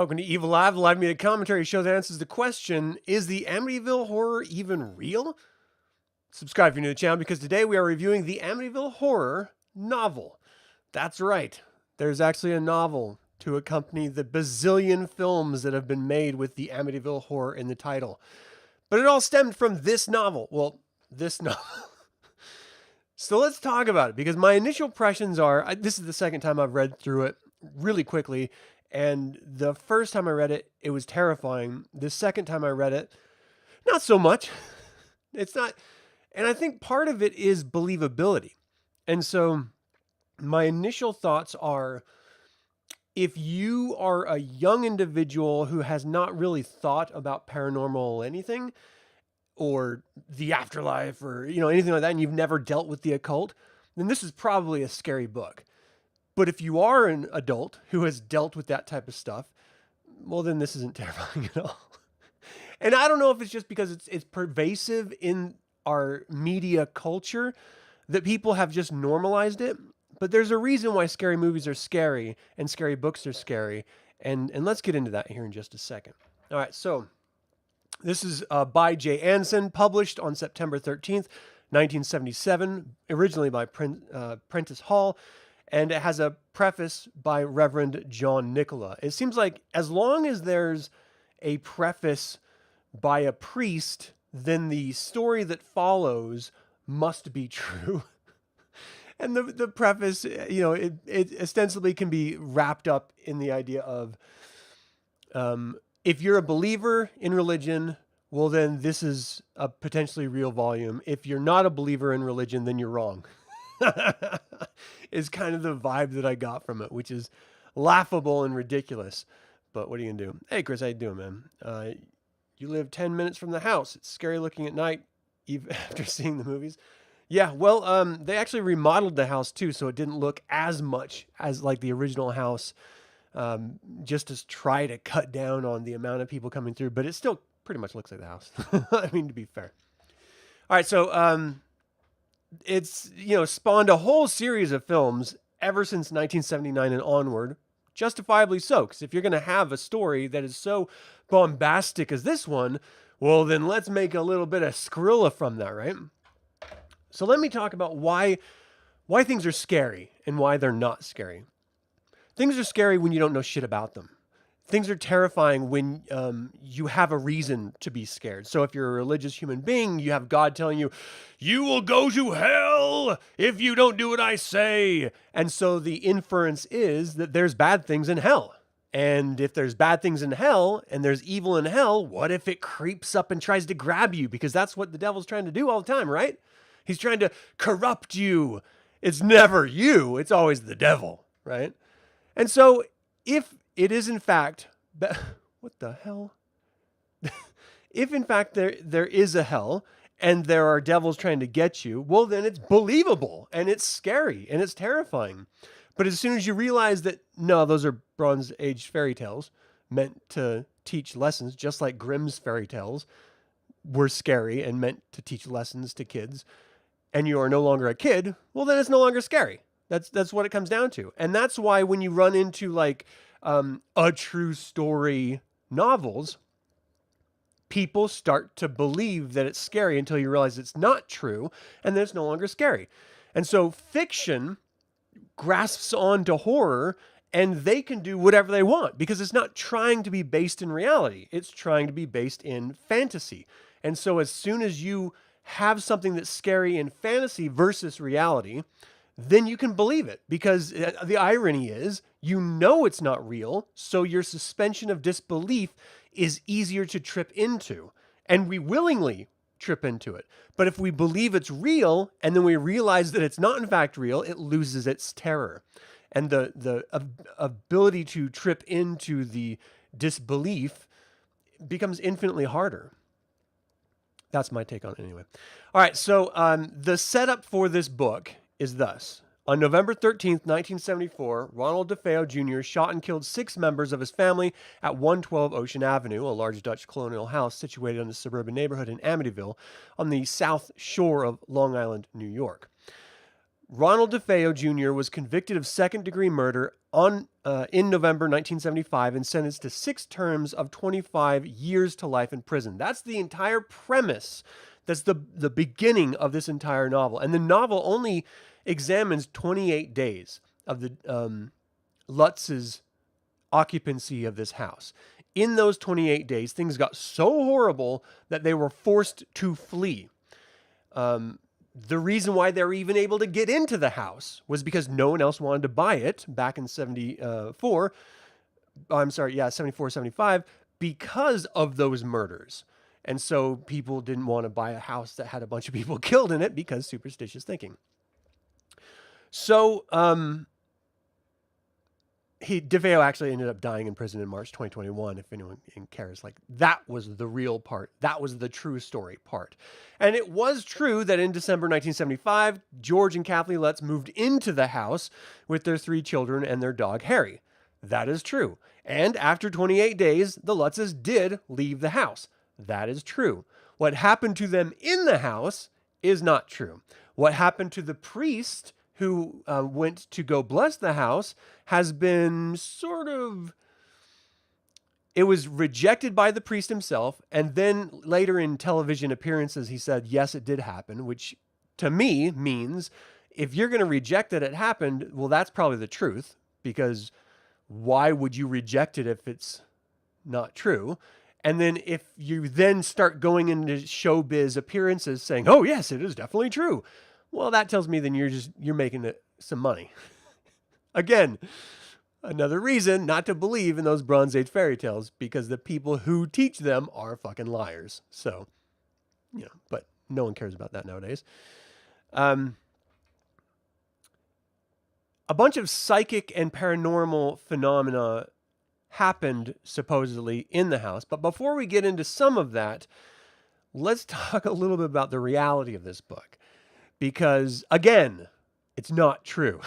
Welcome to Evil Live, the live media commentary show that answers the question, is the Amityville horror even real? Subscribe if you're new to the channel because today we are reviewing the Amityville horror novel. That's right. There's actually a novel to accompany the bazillion films that have been made with the Amityville horror in the title. But it all stemmed from this novel. Well, this novel. So let's talk about it because my initial impressions are, this is the second time I've read through it really quickly. And the first time I read it, it was terrifying. The second time I read it, not so much. It's not. And I think part of it is believability. And so my initial thoughts are, if you are a young individual who has not really thought about paranormal anything or the afterlife or, anything like that, and you've never dealt with the occult, then this is probably a scary book. But if you are an adult who has dealt with that type of stuff, well, then this isn't terrifying at all. And I don't know if it's just because it's pervasive in our media culture that people have just normalized it. But there's a reason why scary movies are scary and scary books are scary. And let's get into that here in just a second. All right, so this is by J. Anson, published on September 13th, 1977, originally by Prentice Hall. And it has a preface by Reverend John Nicola. It seems like as long as there's a preface by a priest, then the story that follows must be true. And the preface, it ostensibly can be wrapped up in the idea of, if you're a believer in religion, well, then this is a potentially real volume. If you're not a believer in religion, then you're wrong. Is kind of the vibe that I got from it, which is laughable and ridiculous. But what are you gonna do? Hey, Chris, how you doing, man? You live 10 minutes from the house. It's scary looking at night, even after seeing the movies. Yeah, well, they actually remodeled the house too, so it didn't look as much as like the original house, just to try to cut down on the amount of people coming through. But it still pretty much looks like the house. I mean, to be fair. All right, so it's, spawned a whole series of films ever since 1979 and onward, justifiably so, because if you're going to have a story that is so bombastic as this one, well, then let's make a little bit of Skrilla from that, right? So let me talk about why things are scary and why they're not scary. Things are scary when you don't know shit about them. Things are terrifying when you have a reason to be scared. So if you're a religious human being, you have God telling you, you will go to hell if you don't do what I say. And so the inference is that there's bad things in hell. And if there's bad things in hell and there's evil in hell, what if it creeps up and tries to grab you? Because that's what the devil's trying to do all the time, right? He's trying to corrupt you. It's never you. It's always the devil, right? And so if it is in fact, what the hell? If in fact there is a hell and there are devils trying to get you, well, then it's believable and it's scary and it's terrifying. But as soon as you realize that, no, those are Bronze Age fairy tales meant to teach lessons, just like Grimm's fairy tales were scary and meant to teach lessons to kids, and you are no longer a kid, well, then it's no longer scary. That's what it comes down to. And that's why when you run into like a true story novels, people start to believe that it's scary until you realize it's not true, and then it's no longer scary. And so fiction grasps onto horror, and they can do whatever they want because it's not trying to be based in reality. It's trying to be based in fantasy. And so as soon as you have something that's scary in fantasy versus reality, then you can believe it because the irony is, it's not real. So your suspension of disbelief is easier to trip into, and we willingly trip into it. But if we believe it's real and then we realize that it's not in fact real, it loses its terror. And the ability to trip into the disbelief becomes infinitely harder. That's my take on it anyway. All right, so the setup for this book is thus. On November 13th, 1974, Ronald DeFeo Jr. shot and killed 6 members of his family at 112 Ocean Avenue, a large Dutch colonial house situated in the suburban neighborhood in Amityville on the south shore of Long Island, New York. Ronald DeFeo Jr. was convicted of second-degree murder in November 1975 and sentenced to 6 terms of 25 years to life in prison. That's the entire premise. That's the beginning of this entire novel. And the novel only examines 28 days of the Lutz's occupancy of this house. In those 28 days, things got so horrible that they were forced to flee. The reason why they were even able to get into the house was because no one else wanted to buy it back in 74. I'm sorry, yeah, 74, 75, because of those murders. And so people didn't want to buy a house that had a bunch of people killed in it because superstitious thinking. So, DeFeo actually ended up dying in prison in March 2021, if anyone cares. Like, that was the real part. That was the true story part. And it was true that in December 1975, George and Kathleen Lutz moved into the house with their 3 children and their dog, Harry. That is true. And after 28 days, the Lutzes did leave the house. That is true. What happened to them in the house is not true. What happened to the priest who went to go bless the house has been it was rejected by the priest himself. And then later in television appearances, he said, yes, it did happen, which to me means if you're going to reject that it happened, well, that's probably the truth, because why would you reject it if it's not true? And then if you then start going into showbiz appearances saying, oh, yes, it is definitely true, well, that tells me then you're making some money. Again, another reason not to believe in those Bronze Age fairy tales, because the people who teach them are fucking liars. So, but no one cares about that nowadays. A bunch of psychic and paranormal phenomena happened supposedly in the house. But before we get into some of that, let's talk a little bit about the reality of this book. Because, again, it's not true.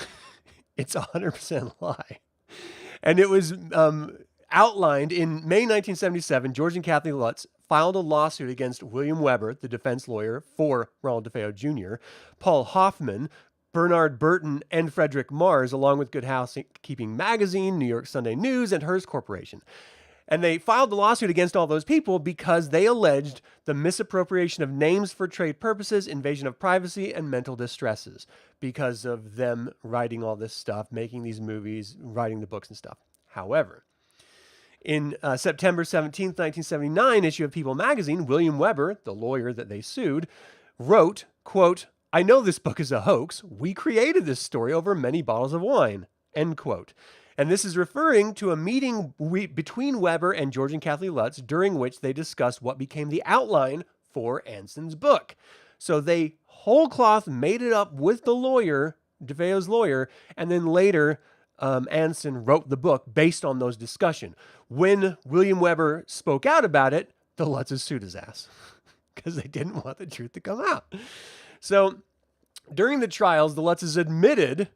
It's 100% lie. And it was outlined in May 1977. George and Kathleen Lutz filed a lawsuit against William Weber, the defense lawyer for Ronald DeFeo Jr., Paul Hoffman, Bernard Burton, and Frederick Mars, along with Good Housekeeping Magazine, New York Sunday News, and Hearst Corporation. And they filed the lawsuit against all those people because they alleged the misappropriation of names for trade purposes, invasion of privacy, and mental distresses because of them writing all this stuff, making these movies, writing the books and stuff. However, in September 17th, 1979 issue of People magazine, William Weber, the lawyer that they sued, wrote, quote, "I know this book is a hoax. We created this story over many bottles of wine," end quote. And this is referring to a meeting between Weber and George and Kathleen Lutz, during which they discussed what became the outline for Anson's book. So they whole cloth made it up with the lawyer, DeFeo's lawyer, and then later Anson wrote the book based on those discussions. When William Weber spoke out about it, the Lutzes sued his ass because they didn't want the truth to come out. So during the trials, the Lutzes admitted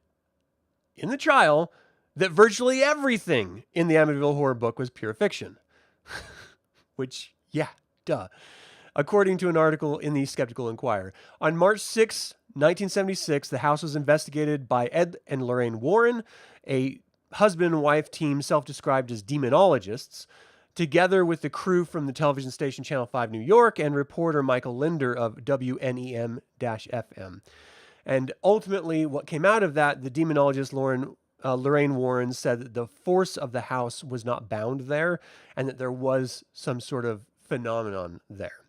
in the trial that virtually everything in the Amityville horror book was pure fiction. Which, yeah, duh. According to an article in the Skeptical Inquirer. On March 6, 1976, the house was investigated by Ed and Lorraine Warren, a husband and wife team self-described as demonologists, together with the crew from the television station Channel 5 New York and reporter Michael Linder of WNEM-FM. And ultimately, what came out of that, the demonologist Lorraine Warren said that the force of the house was not bound there and that there was some sort of phenomenon there.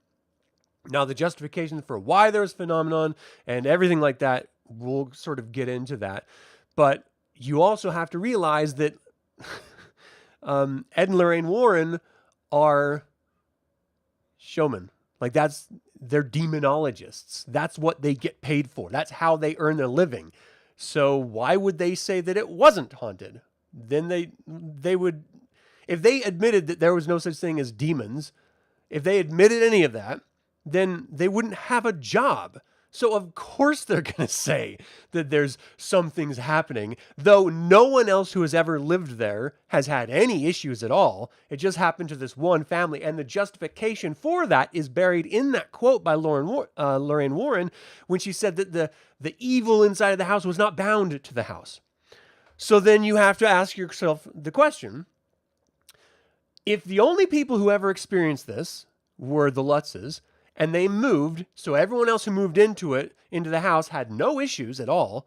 Now, the justification for why there was phenomenon and everything like that, we'll sort of get into that. But you also have to realize that Ed and Lorraine Warren are showmen. Like, they're demonologists. That's what they get paid for. That's how they earn their living. So why would they say that it wasn't haunted? Then they would, if they admitted that there was no such thing as demons, if they admitted any of that, then they wouldn't have a job. So of course they're going to say that there's some things happening, though no one else who has ever lived there has had any issues at all. It just happened to this one family, and the justification for that is buried in that quote by Lorraine Warren when she said that the evil inside of the house was not bound to the house. So then you have to ask yourself the question, if the only people who ever experienced this were the Lutzes, and they moved, so everyone else who moved into the house had no issues at all,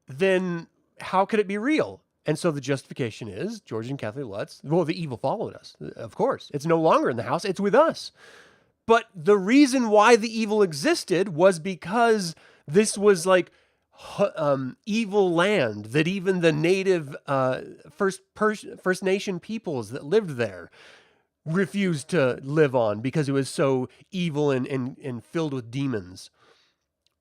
then how could it be real? And so the justification is, George and Kathleen Lutz, well, the evil followed us. Of course. It's no longer in the house. It's with us. But the reason why the evil existed was because this was like evil land that even the native First Nation peoples that lived there refused to live on because it was so evil and filled with demons.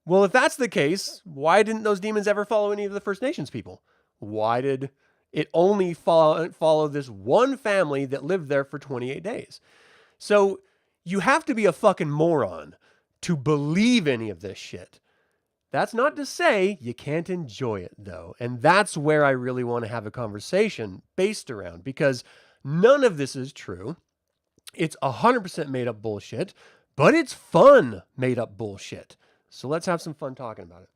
Well, if that's the case, why didn't those demons ever follow any of the First Nations people? Why did it only follow this one family that lived there for 28 days? So you have to be a fucking moron to believe any of this shit. That's not to say you can't enjoy it, though. And that's where I really want to have a conversation based around, because none of this is true. It's 100% made up bullshit, but it's fun made up bullshit. So let's have some fun talking about it.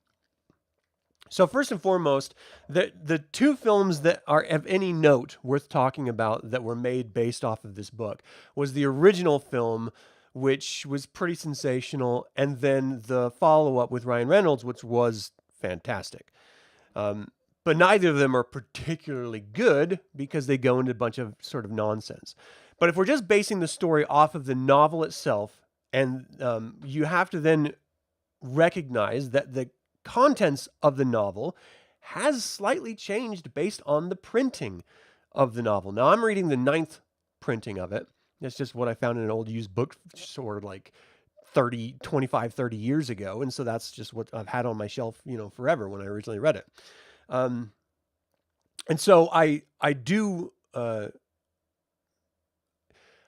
So first and foremost, the two films that are of any note worth talking about that were made based off of this book was the original film, which was pretty sensational, and then the follow-up with Ryan Reynolds, which was fantastic. But neither of them are particularly good because they go into a bunch of sort of nonsense. But if we're just basing the story off of the novel itself, and you have to then recognize that the contents of the novel has slightly changed based on the printing of the novel. Now, I'm reading the 9th printing of it. That's just what I found in an old used bookstore like 25, 30 years ago. And so that's just what I've had on my shelf, forever when I originally read it. And so I do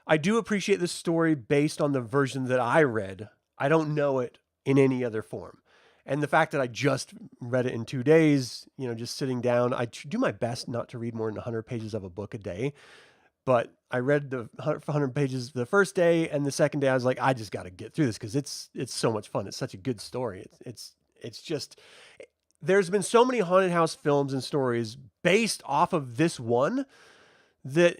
appreciate this story based on the version that I read. I don't know it in any other form. And the fact that I just read it in 2 days, just sitting down, I do my best not to read more than 100 pages of a book a day. But I read the 100 pages the first day, and the second day I was like, I just got to get through this because it's so much fun. It's such a good story. It's just, there's been so many haunted house films and stories based off of this one that,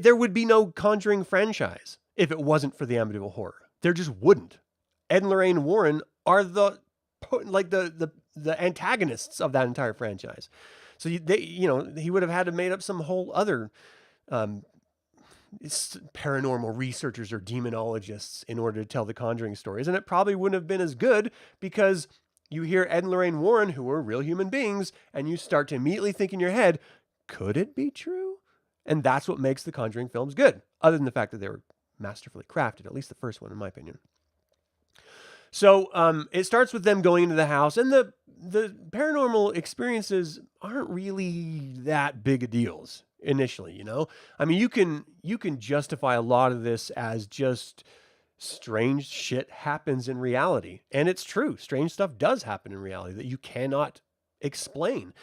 there would be no Conjuring franchise if it wasn't for the Amityville Horror. There just wouldn't. Ed and Lorraine Warren are the antagonists of that entire franchise. So he would have had to made up some whole other paranormal researchers or demonologists in order to tell the Conjuring stories. And it probably wouldn't have been as good because you hear Ed and Lorraine Warren, who are real human beings, and you start to immediately think in your head, could it be true? And that's what makes the Conjuring films good, other than the fact that they were masterfully crafted, at least the first one, in my opinion. So it starts with them going into the house, and the paranormal experiences aren't really that big of deals initially, I mean, you can justify a lot of this as just strange shit happens in reality. And it's true. Strange stuff does happen in reality that you cannot explain.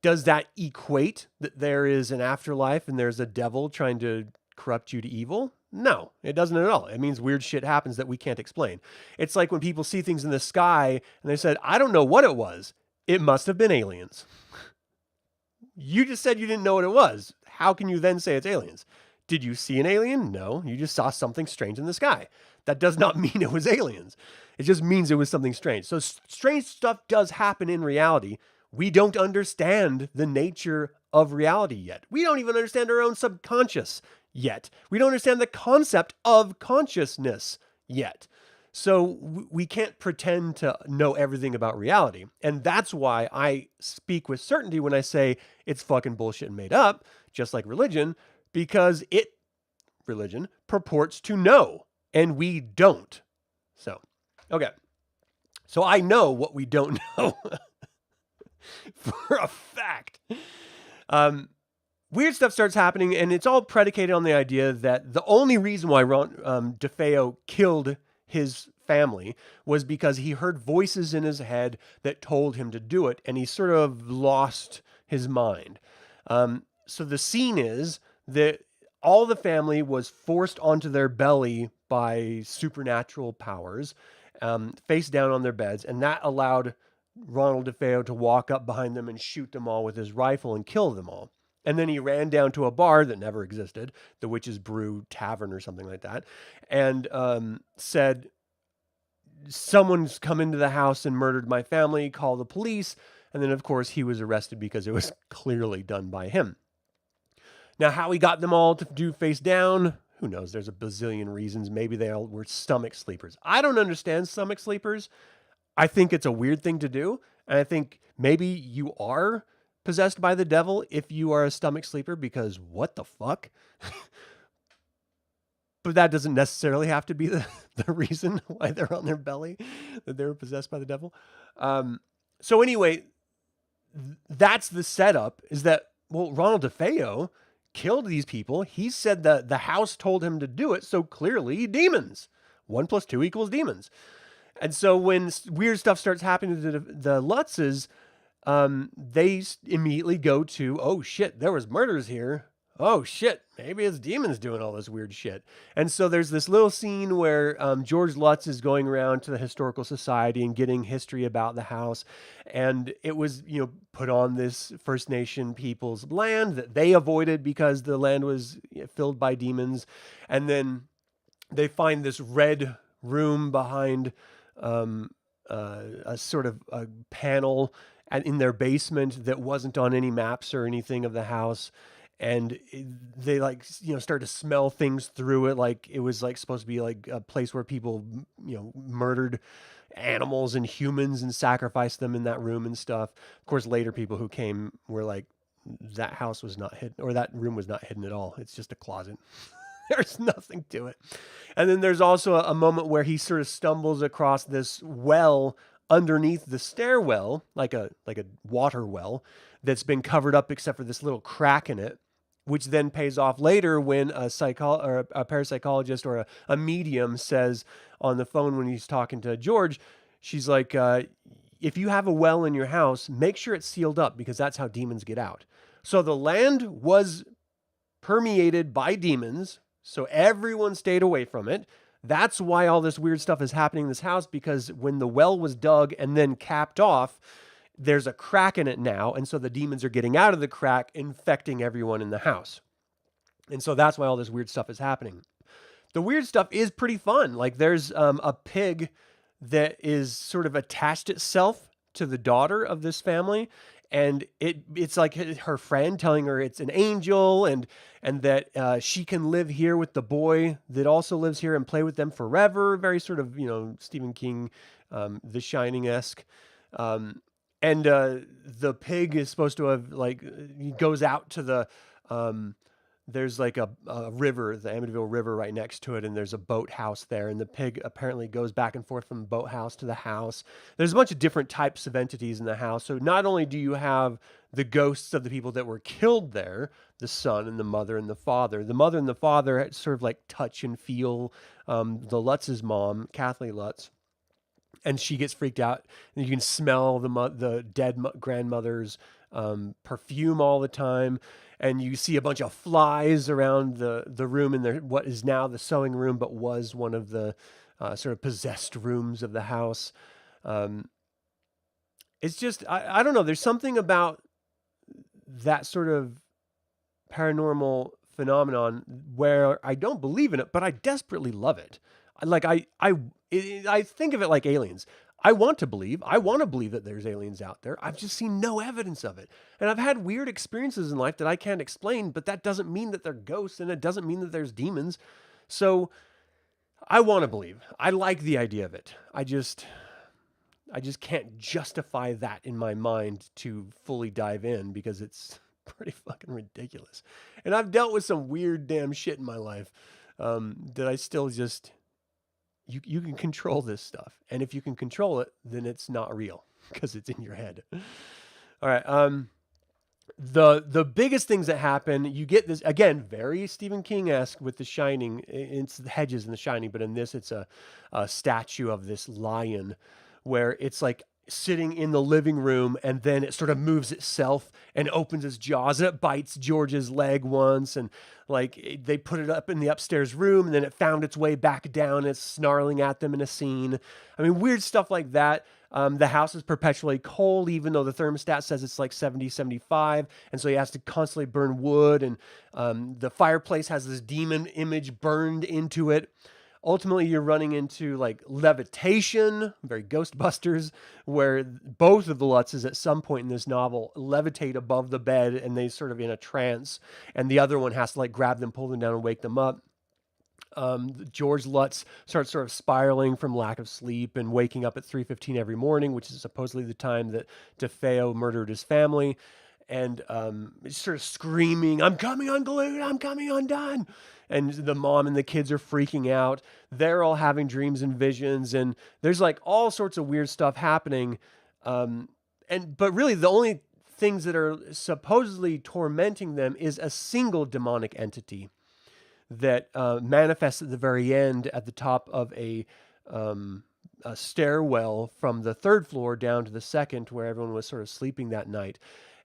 Does that equate that there is an afterlife and there's a devil trying to corrupt you to evil? No, it doesn't at all. It means weird shit happens that we can't explain. It's like when people see things in the sky and they said, I don't know what it was. It must have been aliens. You just said you didn't know what it was. How can you then say it's aliens? Did you see an alien? No, you just saw something strange in the sky. That does not mean it was aliens. It just means it was something strange. So strange stuff does happen in reality. We don't understand the nature of reality yet. We don't even understand our own subconscious yet. We don't understand the concept of consciousness yet. So we can't pretend to know everything about reality. And that's why I speak with certainty when I say it's fucking bullshit and made up, just like religion, because religion purports to know, and we don't. So, okay. So I know what we don't know for a fact. Weird stuff starts happening, and it's all predicated on the idea that the only reason why Ronald DeFeo killed his family was because he heard voices in his head that told him to do it, and he sort of lost his mind. So the scene is that all the family was forced onto their belly by supernatural powers, face down on their beds, and that allowed Ronald DeFeo to walk up behind them and shoot them all with his rifle and kill them all. And then he ran down to a bar that never existed, the Witch's Brew Tavern or something like that, and said, someone's come into the house and murdered my family, call the police. And then, of course, he was arrested because it was clearly done by him. Now, how he got them all to do face down, who knows? There's a bazillion reasons. Maybe they all were stomach sleepers. I don't understand stomach sleepers. I think it's a weird thing to do. And I think maybe you are possessed by the devil if you are a stomach sleeper, because what the fuck? But that doesn't necessarily have to be the reason why they're on their belly, that they were possessed by the devil. So anyway, that's the setup, is that, well, Ronald DeFeo killed these people. He said that the house told him to do it, so clearly demons. 1 + 2 = demons. And so when weird stuff starts happening to the Lutzes, they immediately go to, oh shit, there was murders here. Oh shit, maybe it's demons doing all this weird shit. And so there's this little scene where George Lutz is going around to the Historical Society and getting history about the house. And it was, put on this First Nation people's land that they avoided because the land was filled by demons. And then they find this red room behind a sort of a panel in their basement that wasn't on any maps or anything of the house. And they start to smell things through it. Like it was supposed to be like a place where people, murdered animals and humans and sacrificed them in that room and stuff. Of course, later people who came were like, that house was not hidden, or that room was not hidden at all. It's just a closet. There's nothing to it. And then there's also a moment where he sort of stumbles across this well underneath the stairwell, like a water well that's been covered up except for this little crack in it, which then pays off later when a parapsychologist or a medium says on the phone when he's talking to George, she's like, if you have a well in your house, make sure it's sealed up because that's how demons get out. So the land was permeated by demons, so everyone stayed away from it. That's why all this weird stuff is happening in this house, because when the well was dug and then capped off, there's a crack in it now, and so the demons are getting out of the crack, infecting everyone in the house. And so that's why all this weird stuff is happening. The weird stuff is pretty fun. Like there's a pig that is sort of attached itself to the daughter of this family, and it's like her friend telling her it's an angel, and that she can live here with the boy that also lives here and play with them forever. Very sort of, Stephen King, The Shining-esque. And the pig is supposed to have he goes out to the, there's like a river, the Amityville River right next to it. And there's a boathouse there. And the pig apparently goes back and forth from the boathouse to the house. There's a bunch of different types of entities in the house. So not only do you have the ghosts of the people that were killed there, the son and the mother and the father. The mother and the father sort of like touch and feel the Lutz's mom, Kathleen Lutz. And she gets freaked out, and you can smell the dead grandmother's perfume all the time. And you see a bunch of flies around the room in what is now the sewing room, but was one of the sort of possessed rooms of the house. It's just, I don't know. There's something about that sort of paranormal phenomenon where I don't believe in it, but I desperately love it. I think of it like aliens. I want to believe that there's aliens out there. I've just seen no evidence of it. And I've had weird experiences in life that I can't explain, but that doesn't mean that they're ghosts, and it doesn't mean that there's demons. So I want to believe. I like the idea of it. I just can't justify that in my mind to fully dive in, because it's pretty fucking ridiculous. And I've dealt with some weird damn shit in my life that I still just... You can control this stuff. And if you can control it, then it's not real because it's in your head. All right. The biggest things that happen, you get this again, very Stephen King-esque with The Shining. It's the hedges in The Shining, but in this, it's a statue of this lion, where it's like sitting in the living room, and then it sort of moves itself and opens its jaws, and it bites George's leg once, and like they put it up in the upstairs room, and then it found its way back down. And it's snarling at them in a scene. I mean, weird stuff like that. The house is perpetually cold, even though the thermostat says it's like 70, 75. And so he has to constantly burn wood. And the fireplace has this demon image burned into it. Ultimately, you're running into like levitation, very Ghostbusters, where both of the Lutzes at some point in this novel levitate above the bed, and they sort of in a trance. And the other one has to like grab them, pull them down, and wake them up. George Lutz starts sort of spiraling from lack of sleep and waking up at 3:15 every morning, which is supposedly the time that DeFeo murdered his family. And sort of screaming, "I'm coming unglued, I'm coming undone." And the mom and the kids are freaking out. They're all having dreams and visions. And there's like all sorts of weird stuff happening. But really the only things that are supposedly tormenting them is a single demonic entity that manifests at the very end at the top of a stairwell from the third floor down to the second, where everyone was sort of sleeping that night.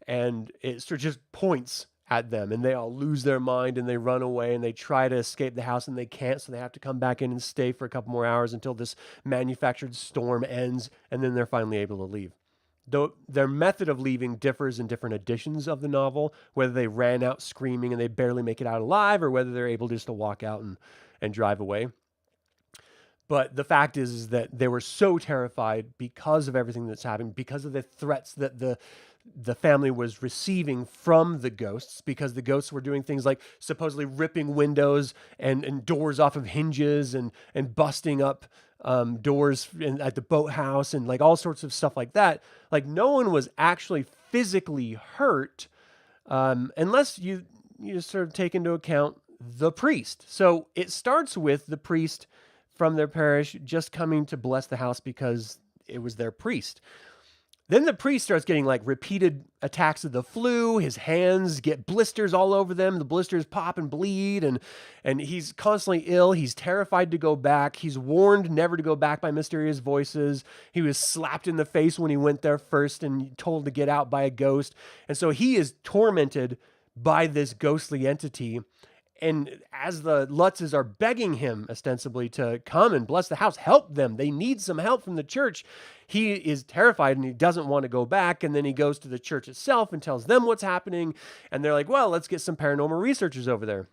And it sort of just points at them, and they all lose their mind, and they run away, and they try to escape the house, and they can't, so they have to come back in and stay for a couple more hours until this manufactured storm ends, and then they're finally able to leave. Though their method of leaving differs in different editions of the novel, whether they ran out screaming and they barely make it out alive, or whether they're able just to walk out and drive away. But the fact is that they were so terrified because of everything that's happening, because of the threats that the family was receiving from the ghosts, because the ghosts were doing things like supposedly ripping windows and doors off of hinges and busting up doors at the boathouse and like all sorts of stuff like that. Like no one was actually physically hurt unless you sort of take into account the priest. So it starts with the priest from their parish just coming to bless the house because it was their priest. Then the priest starts getting like repeated attacks of the flu. His hands get blisters all over them. The blisters pop and bleed, and he's constantly ill. He's terrified to go back. He's warned never to go back by mysterious voices. He was slapped in the face when he went there first and told to get out by a ghost. And so he is tormented by this ghostly entity. And as the Lutzes are begging him ostensibly to come and bless the house, help them, they need some help from the church, he is terrified and he doesn't want to go back. And then he goes to the church itself and tells them what's happening. And they're like, well, let's get some paranormal researchers over there.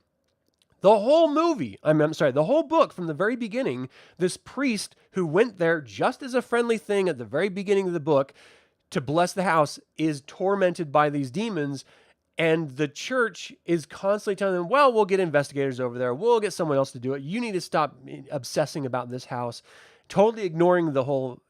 The whole movie, the whole book from the very beginning, this priest who went there just as a friendly thing at the very beginning of the book to bless the house is tormented by these demons. And the church is constantly telling them, well, we'll get investigators over there. We'll get someone else to do it. You need to stop obsessing about this house, totally ignoring the whole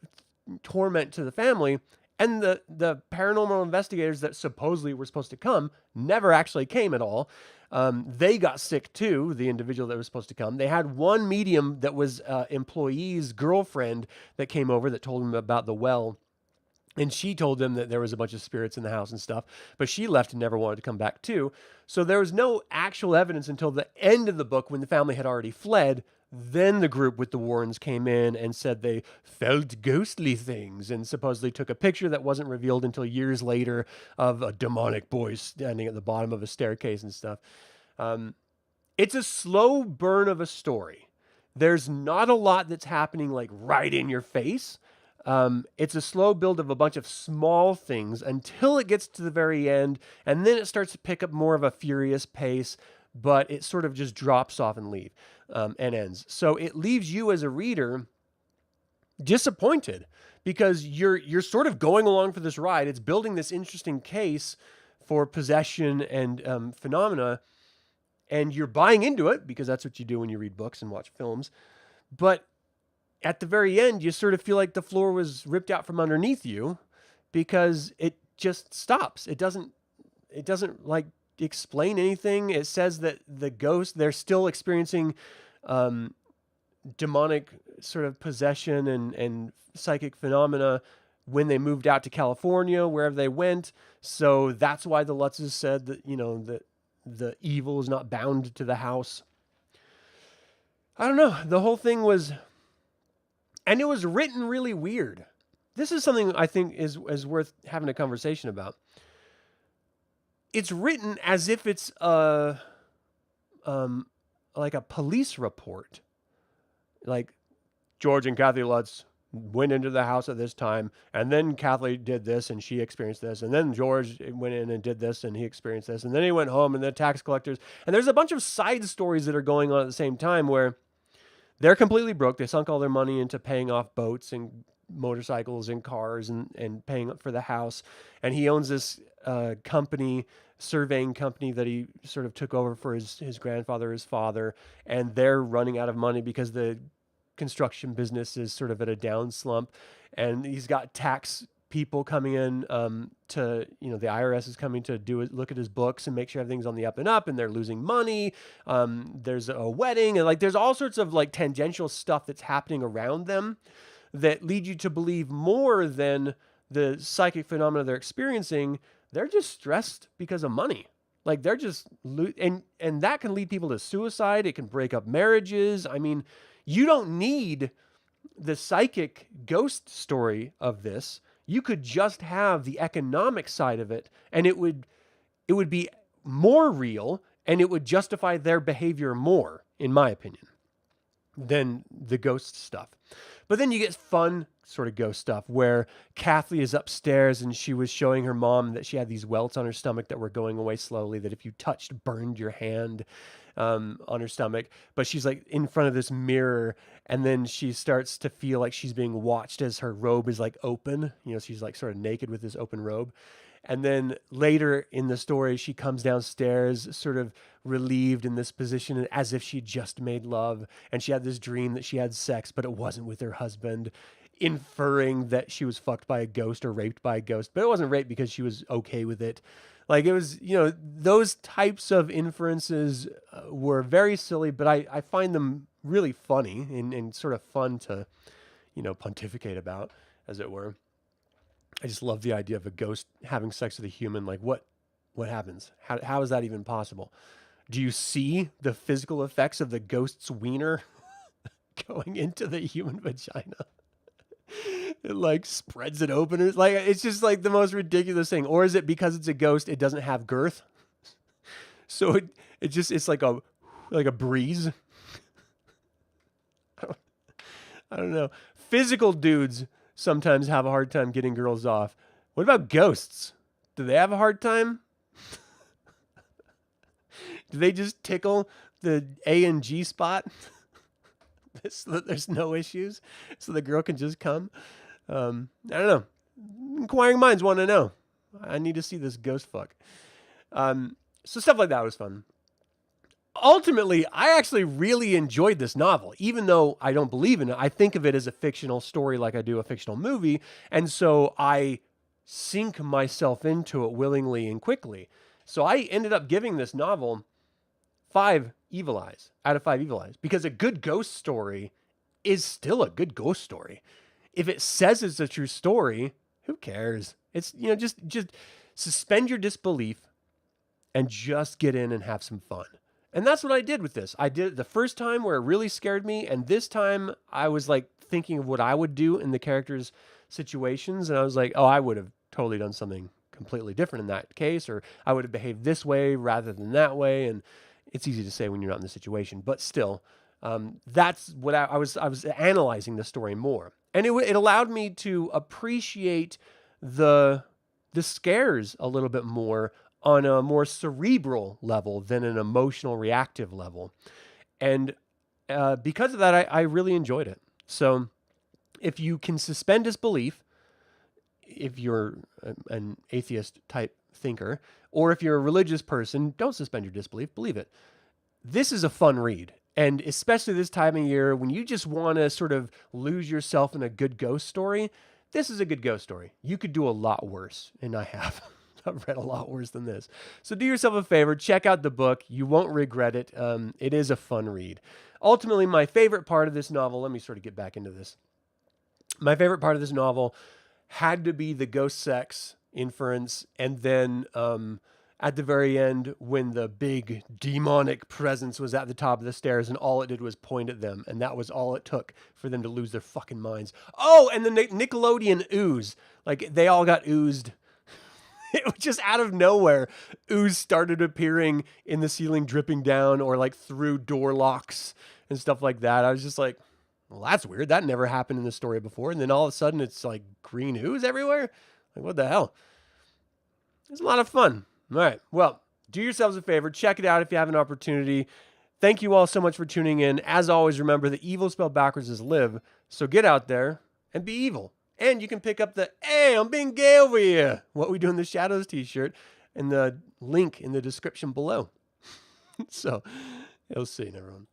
torment to the family. And the paranormal investigators that supposedly were supposed to come never actually came at all. They got sick too, the individual that was supposed to come. They had one medium that was employee's girlfriend that came over that told them about the well. And she told them that there was a bunch of spirits in the house and stuff, but she left and never wanted to come back too. So there was no actual evidence until the end of the book when the family had already fled. Then the group with the Warrens came in and said they felt ghostly things and supposedly took a picture that wasn't revealed until years later of a demonic boy standing at the bottom of a staircase and stuff. It's a slow burn of a story. There's not a lot that's happening like right in your face. It's a slow build of a bunch of small things until it gets to the very end, and then it starts to pick up more of a furious pace, but it sort of just drops off and ends. So it leaves you as a reader disappointed because you're sort of going along for this ride. It's building this interesting case for possession and phenomena, and you're buying into it because that's what you do when you read books and watch films. But at the very end, you sort of feel like the floor was ripped out from underneath you because it just stops. It doesn't like explain anything. It says that the ghost, they're still experiencing demonic sort of possession and psychic phenomena when they moved out to California, wherever they went. So that's why the Lutzes said that, that the evil is not bound to the house. I don't know. The whole thing was, and it was written really weird. This is something I think is worth having a conversation about. It's written as if it's like a police report. Like, George and Kathy Lutz went into the house at this time, and then Kathleen did this, and she experienced this, and then George went in and did this, and he experienced this, and then he went home, and the tax collectors, and there's a bunch of side stories that are going on at the same time where they're completely broke. They sunk all their money into paying off boats and motorcycles and cars and paying up for the house, and he owns this company, surveying company that he sort of took over for his grandfather, his father, and they're running out of money because the construction business is sort of at a down slump, and he's got tax people coming in to, the IRS is coming to look at his books and make sure everything's on the up and up, and they're losing money. There's a wedding, and there's all sorts of tangential stuff that's happening around them that lead you to believe more than the psychic phenomena they're experiencing. They're just stressed because of money. They're just, and that can lead people to suicide. It can break up marriages. I mean, you don't need the psychic ghost story of this. You could just have the economic side of it, and it would be more real, and it would justify their behavior more, in my opinion, than the ghost stuff. But then you get fun sort of ghost stuff where Kathleen is upstairs and she was showing her mom that she had these welts on her stomach that were going away slowly, that if you touched, burned your hand on her stomach. But she's in front of this mirror, and then she starts to feel like she's being watched as her robe is open. She's sort of naked with this open robe. And then later in the story, she comes downstairs sort of relieved in this position as if she just made love. And she had this dream that she had sex, but it wasn't with her husband, inferring that she was fucked by a ghost or raped by a ghost. But it wasn't rape because she was okay with it. It was, those types of inferences were very silly, but I find them really funny and sort of fun to, pontificate about, as it were. I just love the idea of a ghost having sex with a human. What happens? How is that even possible? Do you see the physical effects of the ghost's wiener going into the human vagina? It spreads it open. It's just the most ridiculous thing. Or is it because it's a ghost, it doesn't have girth? So it's like a breeze. I don't know. Physical dudes sometimes have a hard time getting girls off. What about ghosts? Do they have a hard time? Do they just tickle the A and G spot so that there's no issues, so the girl can just come? I don't know. Inquiring minds want to know. I need to see this ghost fuck. So stuff like that was fun. Ultimately, I actually really enjoyed this novel, even though I don't believe in it. I think of it as a fictional story like I do a fictional movie, and so I sink myself into it willingly and quickly. So I ended up giving this novel 5 evil eyes out of 5 evil eyes, because a good ghost story is still a good ghost story. If it says it's a true story, who cares? It's, just suspend your disbelief and just get in and have some fun. And that's what I did with this. I did it the first time where it really scared me, and this time I was thinking of what I would do in the characters' situations, and I was like, oh, I would have totally done something completely different in that case, or I would have behaved this way rather than that way. And it's easy to say when you're not in the situation, but still, that's what I was analyzing the story more, and it allowed me to appreciate the scares a little bit more on a more cerebral level than an emotional reactive level. And because of that, I really enjoyed it. So if you can suspend disbelief, if you're an atheist type thinker, or if you're a religious person, don't suspend your disbelief, believe it. This is a fun read. And especially this time of year when you just want to sort of lose yourself in a good ghost story, this is a good ghost story. You could do a lot worse, and I have. I've read a lot worse than this. So do yourself a favor, check out the book. You won't regret it. It is a fun read. Ultimately, my favorite part of this novel, let me sort of get back into this. My favorite part of this novel had to be the ghost sex inference. And then at the very end, when the big demonic presence was at the top of the stairs and all it did was point at them. And that was all it took for them to lose their fucking minds. Oh, and the Nickelodeon ooze. Like, they all got oozed. It was just out of nowhere. Ooze started appearing in the ceiling, dripping down, or like through door locks and stuff like that. I was just like, well, that's weird. That never happened in the story before. And then all of a sudden it's like green ooze everywhere. Like, what the hell? It's a lot of fun. All right. Well, do yourselves a favor. Check it out if you have an opportunity. Thank you all so much for tuning in. As always, remember the evil spelled backwards is live. So get out there and be evil. And you can pick up the, hey, I'm being gay over here, What We Do in the Shadows t-shirt, and the link in the description below. So, you'll see, everyone.